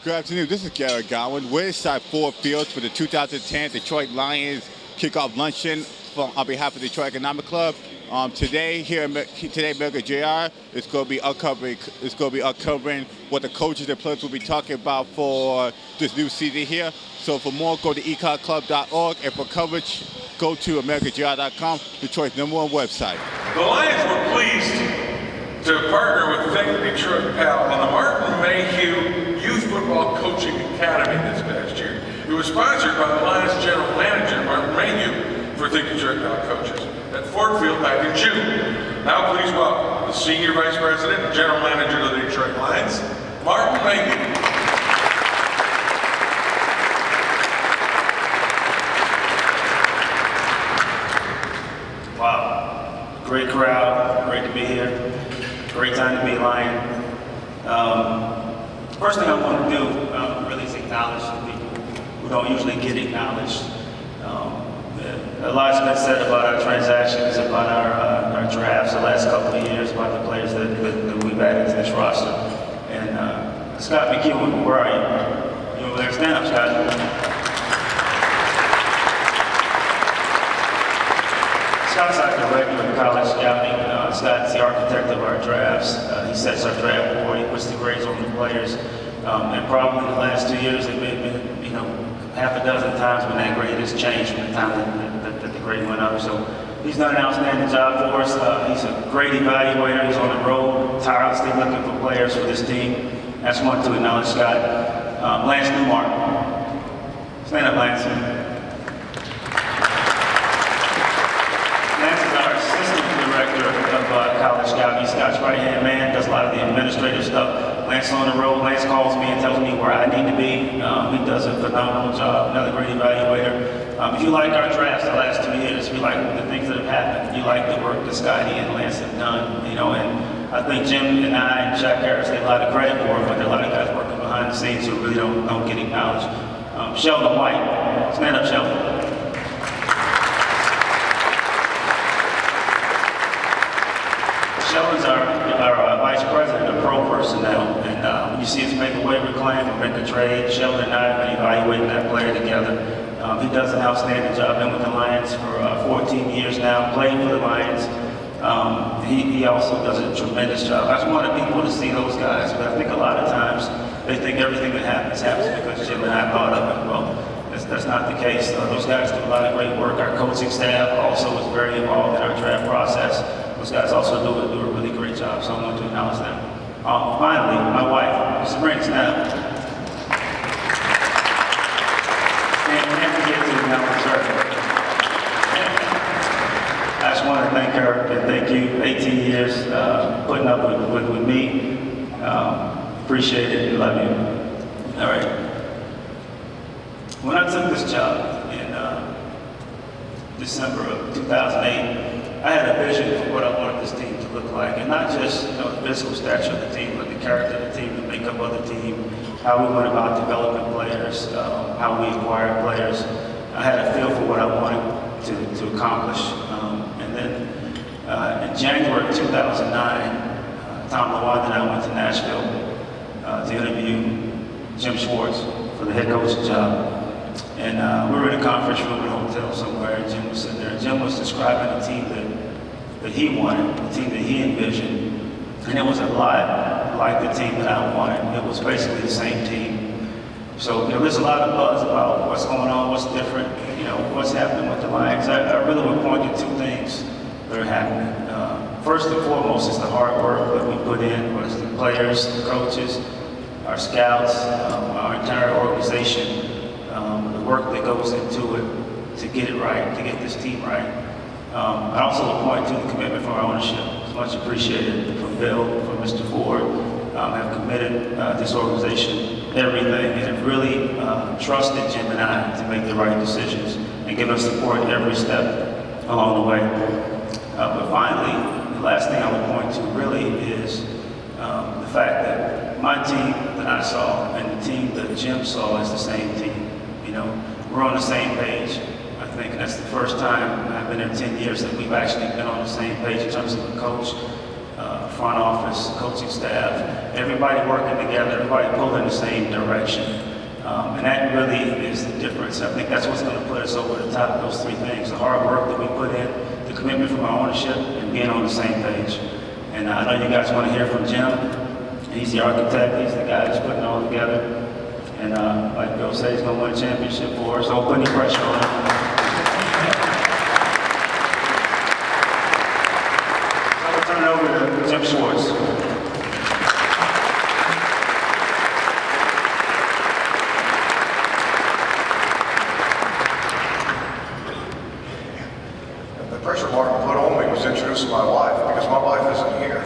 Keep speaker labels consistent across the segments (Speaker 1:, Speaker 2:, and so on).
Speaker 1: Good afternoon. This is Garrett Godwin. We're inside Ford Field for the 2010 Detroit Lions Kickoff Luncheon on behalf of the Detroit Economic Club. Today, America JR is going to be uncovering what the coaches and players will be talking about for this new season here. So for more, go to econclub.org, and for coverage, go to americajr.com, Detroit's #1 website.
Speaker 2: The Lions were pleased to partner with Think Detroit Pal on the Martin Mayhew Youth Football Coaching Academy this past year. It was sponsored by the Lions General Manager, Martin Mayhew, for Think Detroit Pal coaches at Ford Field back in June. Now please welcome the Senior Vice President and General Manager of the Detroit Lions, Martin Mayhew.
Speaker 3: Wow, great crowd, great to be here. Great time to be a Lion. First thing I want to do really is acknowledge the people who don't usually get acknowledged. A lot's been said about our transactions, about our drafts the last couple of years, about the players that we've added to this roster. And Scott McEwen, where are you? You over there? Stand up, Scott. Scott's our director of college scouting. Scott's the architect of our drafts. He sets our draft board. He puts the grades on the players. And probably the last 2 years, there have been, half a dozen times when that grade has changed from the time that the grade went up. So he's done an outstanding job for us. He's a great evaluator. He's on the road, tirelessly looking for players for this team. That's one to acknowledge Scott. Lance Newmark. Stand up, Lance. College scouting. He's Scott's right-hand man, does a lot of the administrative stuff. Lance on the road. Lance calls me and tells me where I need to be. He does a phenomenal job, another great evaluator. If you like our drafts the last 2 years, if you like the things that have happened, you like the work that Scotty and Lance have done, and I think Jim and I and Jack Harris get a lot of credit for it, but there are a lot of guys working behind the scenes who really don't get acknowledged. Sheldon White. Stand up, Sheldon. Sheldon's our vice president of pro personnel, and when you see us make a waiver claim or make a trade, Sheldon and I have been evaluating that player together. He does an outstanding job. Been with the Lions for 14 years now, played for the Lions. He also does a tremendous job. I just wanted people to see those guys, but I think a lot of times they think everything that happens because Jim and I thought of it. Well, that's not the case. Those guys do a lot of great work. Our coaching staff also is very involved in our draft process. Those guys also do a really great job, so I want to acknowledge them. Finally, my wife, Sabrina, stand up. Can't forget to acknowledge her. I just want to thank her and thank you. 18 years putting up with me. Appreciate it. Love you. All right. When I took this job in December of 2008, I had a vision for what I wanted this team to look like, and not just the physical stature of the team, but the character of the team, the makeup of the team, how we went about developing players, how we acquired players. I had a feel for what I wanted to accomplish. And then in January of 2009, Tom Lawand and I went to Nashville to interview Jim Schwartz for the head coaching job. And we were in a conference room in a hotel somewhere, and Jim was sitting there. And Jim was describing the team that he wanted, the team that he envisioned. And it was a lot like the team that I wanted. It was basically the same team. So there's a lot of buzz about what's going on, what's different, what's happening with the Lions. I really would point to two things that are happening. First and foremost is the hard work that we put in, whether it's the players, the coaches, our scouts, our entire organization. The work that goes into it to get it right, to get this team right. I also would point to the commitment from our ownership. It's much appreciated from Bill, from Mr. Ford, have committed this organization everything and have really trusted Jim and I to make the right decisions and give us support every step along the way. But finally, the last thing I would point to really is the fact that my team that I saw and the team that Jim saw is the same team. We're on the same page. I think that's the first time I've been there 10 years that we've actually been on the same page in terms of a coach, front office, coaching staff, everybody working together, everybody pulling in the same direction. And that really is the difference. I think that's what's going to put us over the top, those three things. The hard work that we put in, the commitment from our ownership, and being on the same page. And I know you guys want to hear from Jim. He's the architect. He's the guy that's putting it all together. And like Bill said, he's going to win a championship for us. Don't put any pressure on him. I'm going to turn it over to Jim Schwartz.
Speaker 4: My wife, because my wife isn't here.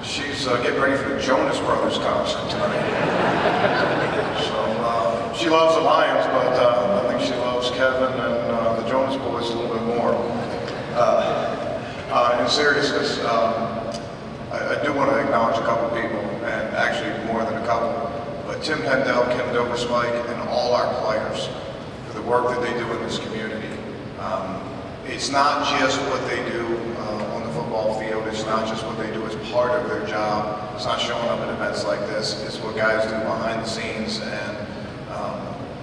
Speaker 4: She's getting ready for the Jonas Brothers concert tonight. So she loves the Lions, but I think she loves Kevin and the Jonas Boys a little bit more. In seriousness, I do want to acknowledge a couple people, and actually more than a couple, but Tim Pendell, Kim Doberspike, and all our players for the work that they do in this community. It's not just what they do on the football field. It's not just what they do as part of their job. It's not showing up at events like this. It's what guys do behind the scenes, and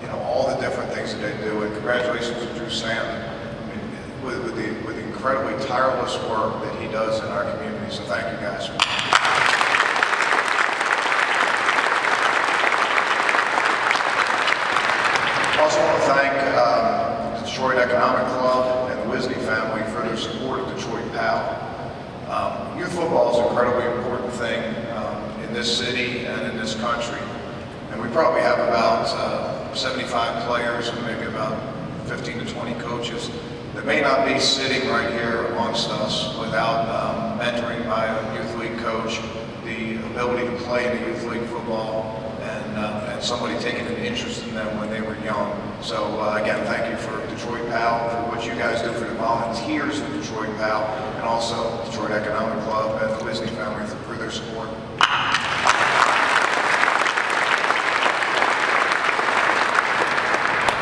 Speaker 4: you know, all the different things that they do. And congratulations to Drew Stanton, I mean, with the incredibly tireless work that he does in our community. So thank you guys. I also want to thank the Detroit Economic Club and the Wisney family for their support of Detroit PAL. Youth football is an incredibly important thing in this city and in this country. And we probably have about 75 players and maybe about 15 to 20 coaches that may not be sitting right here amongst us without mentoring by a youth league coach, the ability to play in the youth league football, and somebody taking an interest in them when they were young. So again, thank you for Detroit PAL, for what you guys do for the volunteers of Detroit PAL, and also Detroit Economic Club and the Wisney family for their support.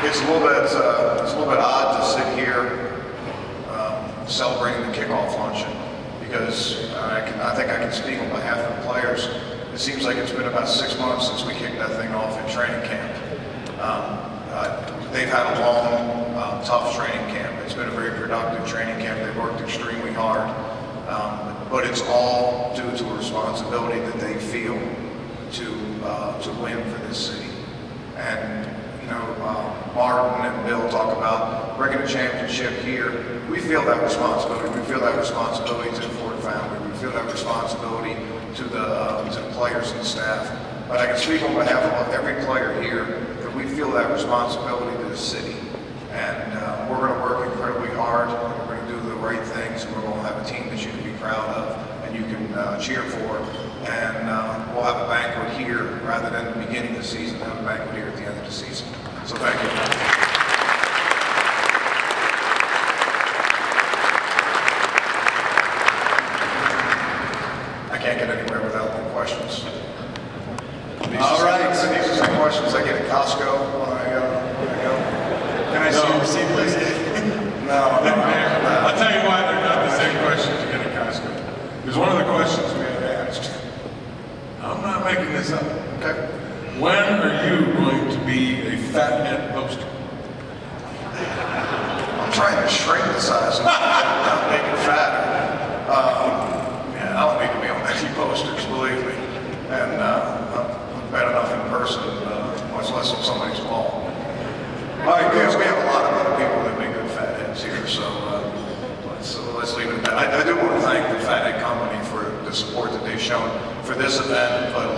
Speaker 4: It's a little bit odd to sit here celebrating the kickoff luncheon, because I think I can speak on behalf of the players. It seems like it's been about 6 months since we kicked that thing off in training camp. They've had a long, tough training camp. It's been a very productive training camp. They've worked extremely hard, but it's all due to a responsibility that they feel to win for this city. And you know, Martin and Bill talk about bringing a championship here. We feel that responsibility. We feel that responsibility to the Ford family. We feel that responsibility to the players and the staff. But I can speak on behalf of every player here that we feel that responsibility to the city. And we're going to work incredibly hard, and we're going to do the right things, and we're going to have a team that you can be proud of and you can cheer for. And we'll have a banquet here rather than the beginning of the season. We'll have a banquet here at the end of the season. So thank you. I can't get anywhere without the questions.
Speaker 1: All right.
Speaker 4: These are the same questions I get at Costco when I go.
Speaker 1: Can I see your receipt, please?
Speaker 4: No.
Speaker 2: I'll tell you why they're not the same questions you get at Costco. Because one of the questions we had asked, I'm not making this up.
Speaker 4: Okay.
Speaker 2: When are you going to be a fathead poster?
Speaker 4: I'm trying to shrink the size and not make it fatter. Yeah, I don't need to be on any posters, believe me. And I'm bad enough in person, much less on somebody's wall. All right, guys, we have a lot of other people that make good fatheads here, so let's leave it at that. I do want to thank the Fathead Company for the support that they've shown for this event, but